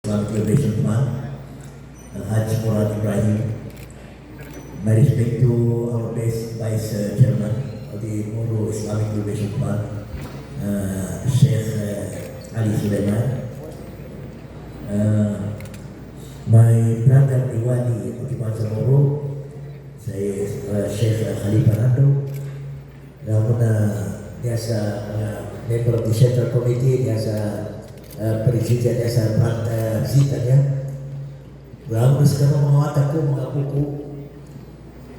Islamic Liberation Fund, Al-Hajj Murad Ibrahim. My respect to our best Vice Chairman of the Moro Islamic Liberation Fund, Sheikh Ali Sulaiman. My brother Diwali of the Bansa Moro, Sheikh Khalifah Rando. Namun dia member of the Central Committee, dia presiden, dia visitannya. Lalu sekarang mengatakan mengakuku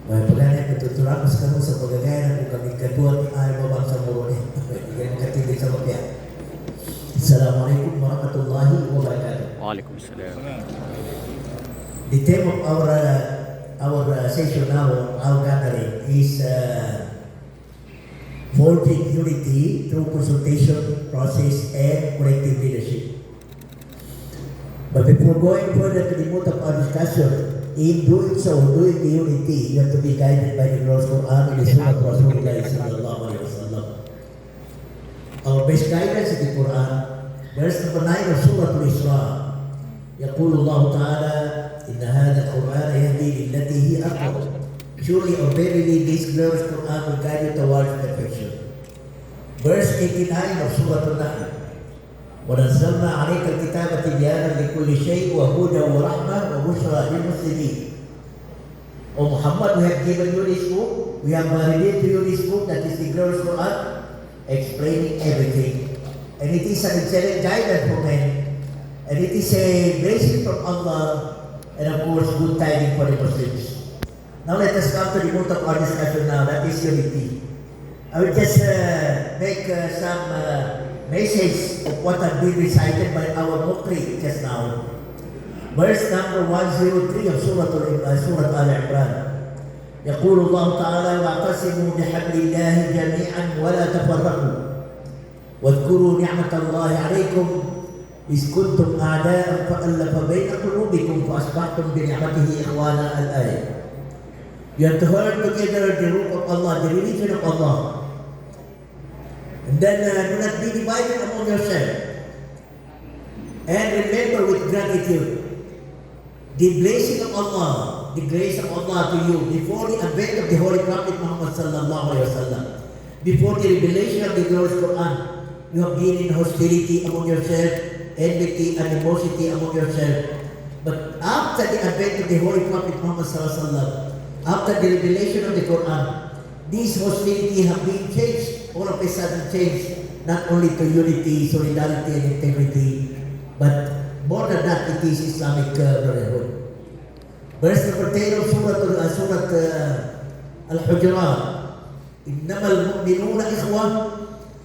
pegawai ketuturan sekarang sebagai gaya kami ketua ayah bangsa Moro ni yang ketinggi sama dia. Assalamualaikum warahmatullahi wabarakatuh. Waalaikumsalam. The theme of our session now, our gathering is forging unity through consultation process and collective leadership. But before going further to the mood of our discussion, in doing so, doing the unity, you have to be guided by the Lord's Quran and the Sunnah of Rasulullah sallallahu alaihi wasallam. Our best guidance is the Quran. Verse number 9 of Surah Al-Isra. يقول الله تعالى إن هذا القرآن يهدي للتي هي أقوم. Surely or verily this glorious Quran will guide you towards perfection. Verse 89 of Surah Al-Nahl. وَنَزَّلْنَا عَلَيْكَ الْكِتَابَ تِبْيَانًا لِكُلِّ شَيْءٍ وَهُدًى وَرَحْمَةً وَبُشْرَى لِلْمُسْلِمِينَ. O Muhammad, we have given you this book. We have revealed to you this book that is the glorious Quran, explaining everything. And it is an excellent guidance for men. And it is a blessing from Allah. And of course, good tidings for the Muslims. Now let us come to the root of our discussion now, that is unity. I will just make some message of what has been recited by our Mukri just now. Verse number 103 of Surah Al-Imran. يقول الله تعالى واعتصموا بحبل الله جميعا ولا تفرقوا واذكروا نعمة الله عليكم إذ كنتم أعداء فألف بين قلوبكم فأصبحتم بنعمته إخوانا. الآية. You have to hold together the root of Allah, the religion of Allah. And then do not be divided among yourselves. And remember with gratitude the blessing of Allah, the grace of Allah to you before the advent of the Holy Prophet Muhammad sallallahu alaihi wasallam, before the revelation of the glorious Quran. You have been in hostility among yourselves, enmity, animosity among yourselves. But after the advent of the Holy Prophet Muhammad sallallahu alaihi wasallam, after the revelation of the Quran, these hostility have been changed, all of a sudden changed, not only to unity, solidarity and integrity, but more than that, it is Islamic brotherhood. Verse number 10 of Surah Al-Hujurat. إنما المؤمنون إخوة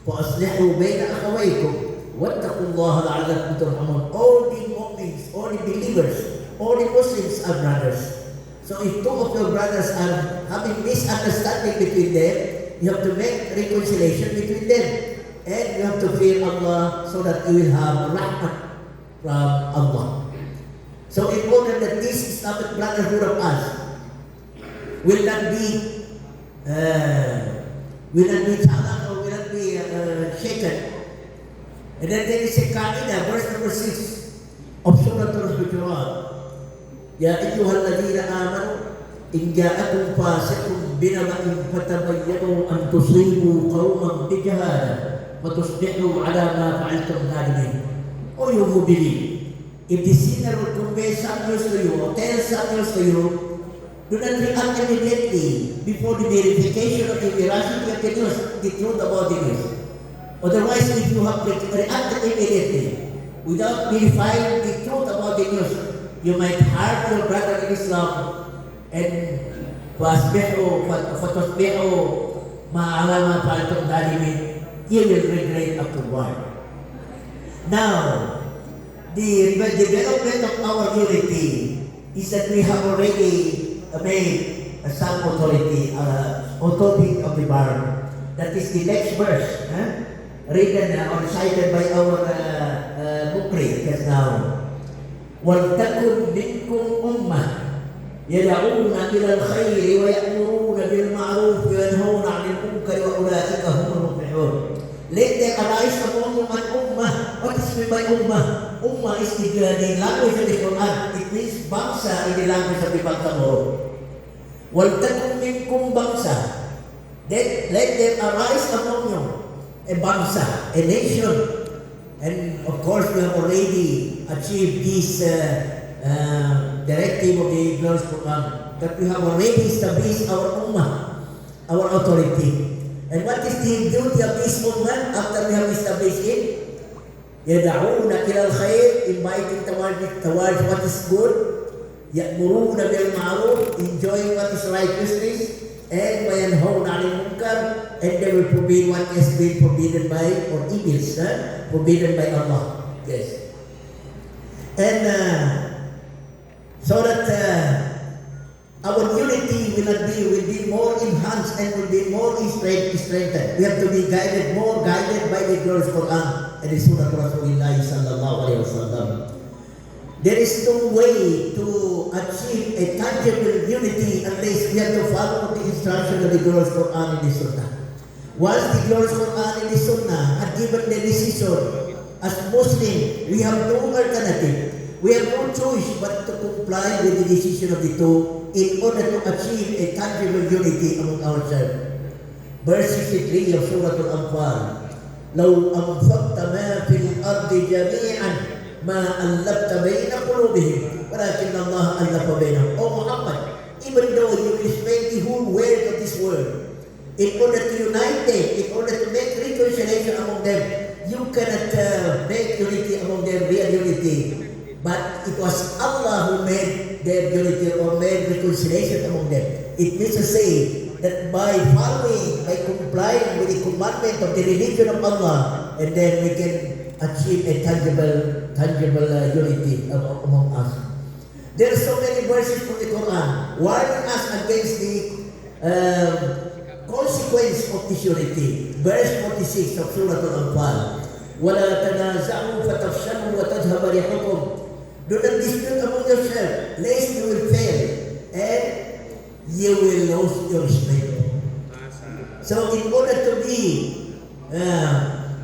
فأصلحوا بين أخويكم واتقوا الله لعلكم ترحمون. All the mu'mins, all the believers, all the Muslims are brothers. So if two of your brothers are having misunderstanding between them, you have to make reconciliation between them. And you have to fear Allah so that you will have rahmah from Allah. So in order that this Islamic brotherhood of us will not be challenged or will not be shaken. And then there is a qaida, verse number 6 of Surah Al-Hujurat. Ya ayyuhalladzina amanu in ja'akum fasiqun binaba'in fatabayyanu an tusibu qauman bijahalah fatusbihu 'ala ma fa'altum nadimin. O you who believe, if the sinner will convey some news to you or tell some news to you, do not react immediately before the verification of the veracity of the news, the truth about the news. Otherwise, if you have reacted immediately without verifying the truth about the news, you might harm your brother in Islam and fatusbihu ma'ala ma fa'altum nadimin. You will regret afterward. Now, the development of our unity is that we have already made some authority of the bar. That is the next verse, written or recited by our Mukri just now. وَلْتَكُنْ مِنْكُمْ أُمَّةٌ يَدْعُونَ إِلَى الْخَيْرِ وَيَأْمُرُونَ بِالْمَعْرُوفِ وَيَنْهَوْنَ عَنِ الْمُنكَرِ وَأُولَٰئِكَ هُمُ الْمُفْلِحُونَ. Let there arise among you an ummah. What is meant by ummah? Ummah is the language of the Quran. It means bangsa in the language of the Bangsamoro. Waltakum minkum bangsa. Let them arise among you. A bangsa, a nation. And of course, we have already achieved this directive of the glorious Quran. That we have already established our ummah, our authority. And what is the duty of this ummah after we have established it? Yada'una ila al-khair, inviting towards what is good. Ya'muruna bil ma'ruf, enjoying what is righteousness. And wayanhawna 'anil munkar, and they will forbid what has been forbidden by, or evils, forbidden by Allah. Yes. And so that our unity will be more enhanced and will be more strengthened. We have to be more guided by the glorious Quran and the Sunnah of Rasulullah sallallahu alaihi wasallam. There is no way to achieve a tangible unity unless we have to follow the instruction of the glorious Quran and the Sunnah. Once the glorious Quran and the Sunnah have given the decision, as Muslims, we have no alternative. We have no choice but to comply with the decision of the two in order to achieve a tangible unity among ourselves. Verse 63 of Surah Al-Anfal. لو أنفقت ما في الأرض جميعا ما ألفت بين قلوبهم ولكن الله ألف بينهم. Oh Muhammad, even though you will spend the whole wealth of this world in order to unite them, in order to make reconciliation among them, you cannot make unity among them, real unity. But it was Allah who made their unity or made reconciliation among them. It means to say that by following, by complying with the commandment of the religion of Allah, and then we can achieve a tangible unity among us. There are so many verses from the Quran warning us against the consequence of this unity. Verse 46 of Surah Al-Anfal. وَلَا تَنَازَعُوا فَتَفْشَلُوا وَتَذْهَبَ رِيحُكُمْ. Do not dispute among yourselves, lest you will fail and you will lose your strength. So in order to be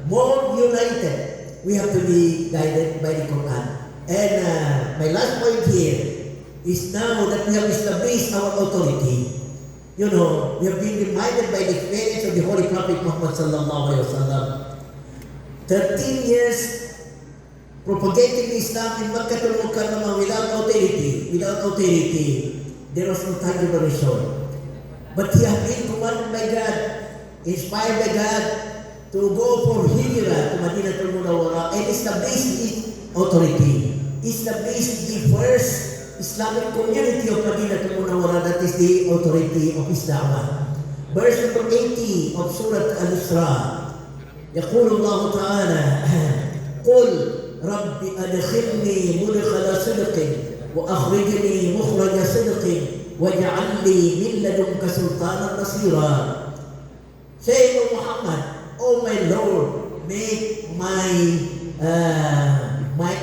more united, we have to be guided by the Quran. And my last point here is now that we have established our authority. You know, we have been reminded by the experience of the Holy Prophet Muhammad sallallahu alaihi wasallam. 13 years propagating Islam in Makkah al-Mukarramah without authority. There was no tangible result. But he had been commanded by God, inspired by God, to go for hijrah to Madinah al-Munawwarah and establish his authority. Establish the first Islamic community of Madinah al-Munawwarah, that is the authority of Islam. Verse number 80 of Surah Al-Isra. يقول الله تعالى قل رب أدخلني مدخل صدق وأخرجني مخرج صدق واجعل لي من لدنك سلطانا نصيرا. Say, O Muhammad, O my Lord, make my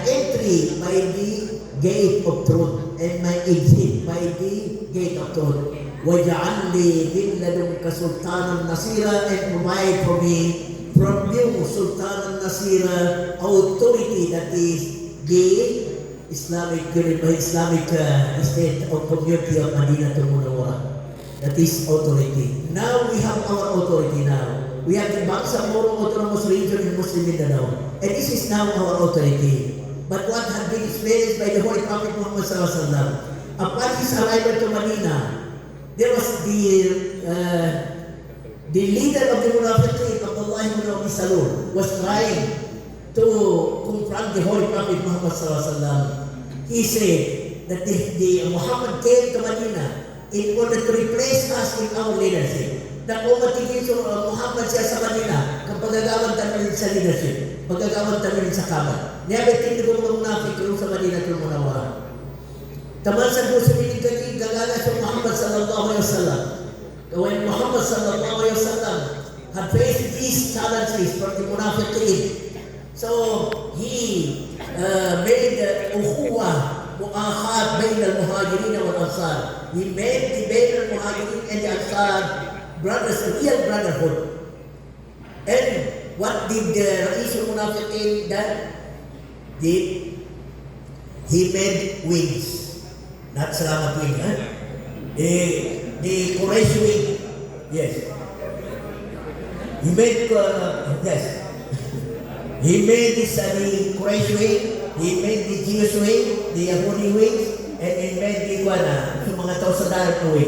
entry by the gate of truth and my exit by the gate of truth. واجعل لي من لدنك سلطانا نصيرا, and provide for me from you Sultan al-Nasira, authority, that is the Islamic state or community of Madinah al-Munawwarah. That is authority. Now we have our authority now. We have the Bangsamoro Autonomous Region in Muslim Mindanao. And this is now our authority. But what had been experienced by the Holy Prophet Muhammad sallallahu alaihi wasallam, upon his arrival to Medina, there was the leader of the Munafiqeen, Abdullah ibn Abi Salul, was trying to confront the Holy Prophet Muhammad sallallahu alaihi wasallam. He said that the Muhammad came to Medina in order to replace us in our leadership. Na kung matigil Muhammad siya sa Medina, kung pagagawan tayo sa leadership, pagagawan tayo sa kamat. Niyabit hindi ko mga munafik sa Medina ito Munawwarah. Taman sa gusto minigagig gagala sa Muhammad sallallahu alaihi wasallam. When Muhammad sallallahu alaihi wasallam had faced these challenges from the Munafiqeen, so he made ukhuwah, mu'akhat bain al-muhajirin wal ansar. He made the bain al-muhajirin and the ansar brothers, a real brotherhood. And what did the Ra'is al-Munafiqeen done? Did He made wings. Not salamat wing, huh? The Quraysh wing. Yes. He made, yes. He made this, the Quraysh wing. He made the Jewish wing, the Yahudi wings, and he made the mga tao sa darat na wing.